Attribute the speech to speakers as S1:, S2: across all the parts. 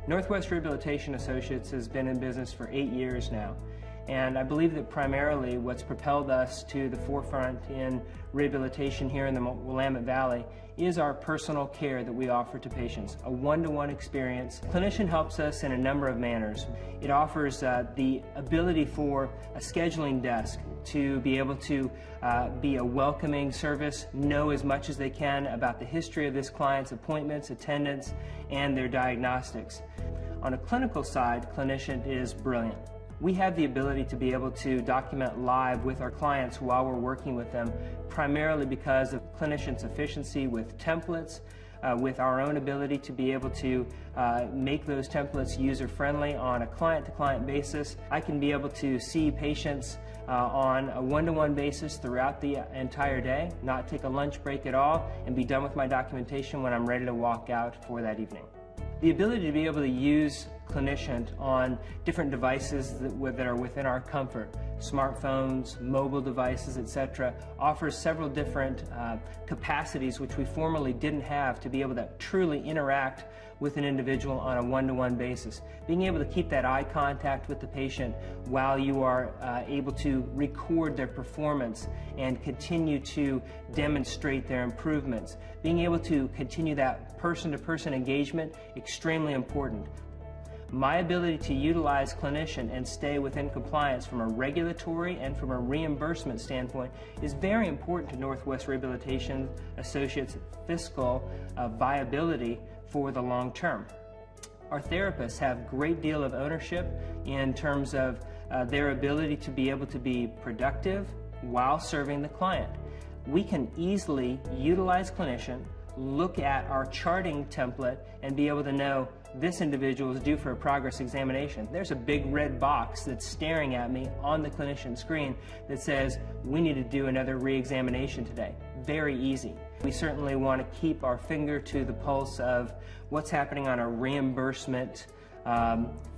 S1: Northwest Rehabilitation Associates has been in business for 8 years now, and I believe that primarily what's propelled us to the forefront in rehabilitation here in the Willamette Valley is our personal care that we offer to patients, a one-to-one experience. Clinician helps us in a number of manners. It offers the ability for a scheduling desk to be able to be a welcoming service, know as much as they can about the history of this client's appointments, attendance, and their diagnostics. On a clinical side, Clinician is brilliant. We have the ability to be able to document live with our clients while we're working with them, primarily because of Clinician's efficiency with templates, with our own ability to be able to make those templates user-friendly on a client-to-client basis. I can be able to see patients on a one-to-one basis throughout the entire day, not take a lunch break at all, and be done with my documentation when I'm ready to walk out for that evening. The ability to be able to use Clinician on different devices that are within our comfort, smartphones, mobile devices, etc., offers several different capacities which we formerly didn't have to be able to truly interact with an individual on a one-to-one basis. Being able to keep that eye contact with the patient while you are able to record their performance and continue to demonstrate their improvements. Being able to continue that person-to-person engagement, extremely important. My ability to utilize Clinician and stay within compliance from a regulatory and from a reimbursement standpoint is very important to Northwest Rehabilitation Associates' fiscal viability for the long term. Our therapists have a great deal of ownership in terms of their ability to be able to be productive while serving the client. We can easily utilize Clinician, look at our charting template, and be able to know this individual is due for a progress examination. There's a big red box that's staring at me on the Clinician screen that says we need to do another re-examination today. Very easy. We certainly want to keep our finger to the pulse of what's happening on a reimbursement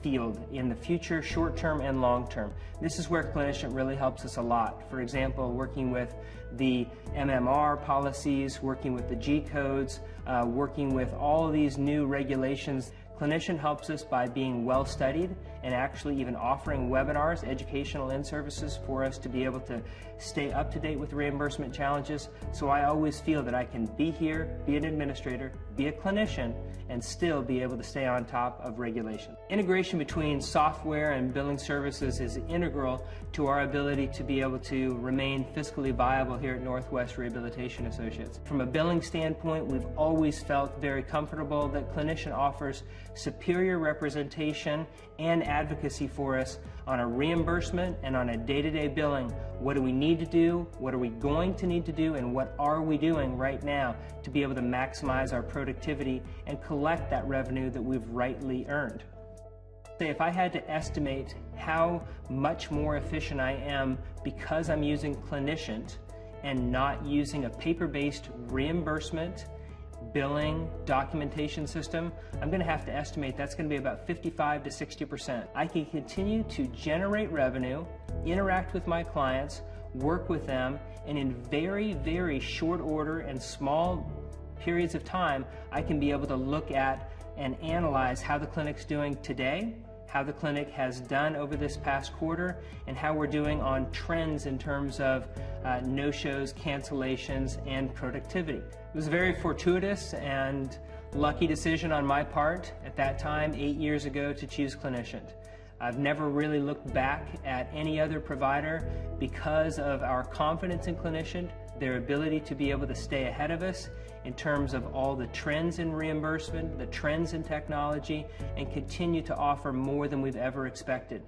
S1: field in the future, short-term and long-term. This is where Clinician really helps us a lot. For example, working with the EMR policies, working with the G codes, working with all of these new regulations. Clinician helps us by being well studied and actually even offering webinars, educational in-services for us to be able to stay up to date with reimbursement challenges. So I always feel that I can be here, be an administrator, be a clinician, and still be able to stay on top of regulation. Integration between software and billing services is integral to our ability to be able to remain fiscally viable here at Northwest Rehabilitation Associates. From a billing standpoint, we've always felt very comfortable that Clinician offers superior representation and advocacy for us on a reimbursement and on a day-to-day billing. What do we need to do? What are we going to need to do? And what are we doing right now to be able to maximize our productivity and collect that revenue that we've rightly earned? If I had to estimate how much more efficient I am because I'm using Clinician and not using a paper-based reimbursement, billing, documentation system, I'm going to have to estimate that's going to be about 55 to 60%. I can continue to generate revenue, interact with my clients, work with them, and in very, very short order and small periods of time, I can be able to look at and analyze how the clinic's doing today, how the clinic has done over this past quarter, and how we're doing on trends in terms of no-shows, cancellations, and productivity. It was a very fortuitous and lucky decision on my part at that time, 8 years ago, to choose Clinician. I've never really looked back at any other provider because of our confidence in Clinician, their ability to be able to stay ahead of us in terms of all the trends in reimbursement, the trends in technology, and continue to offer more than we've ever expected.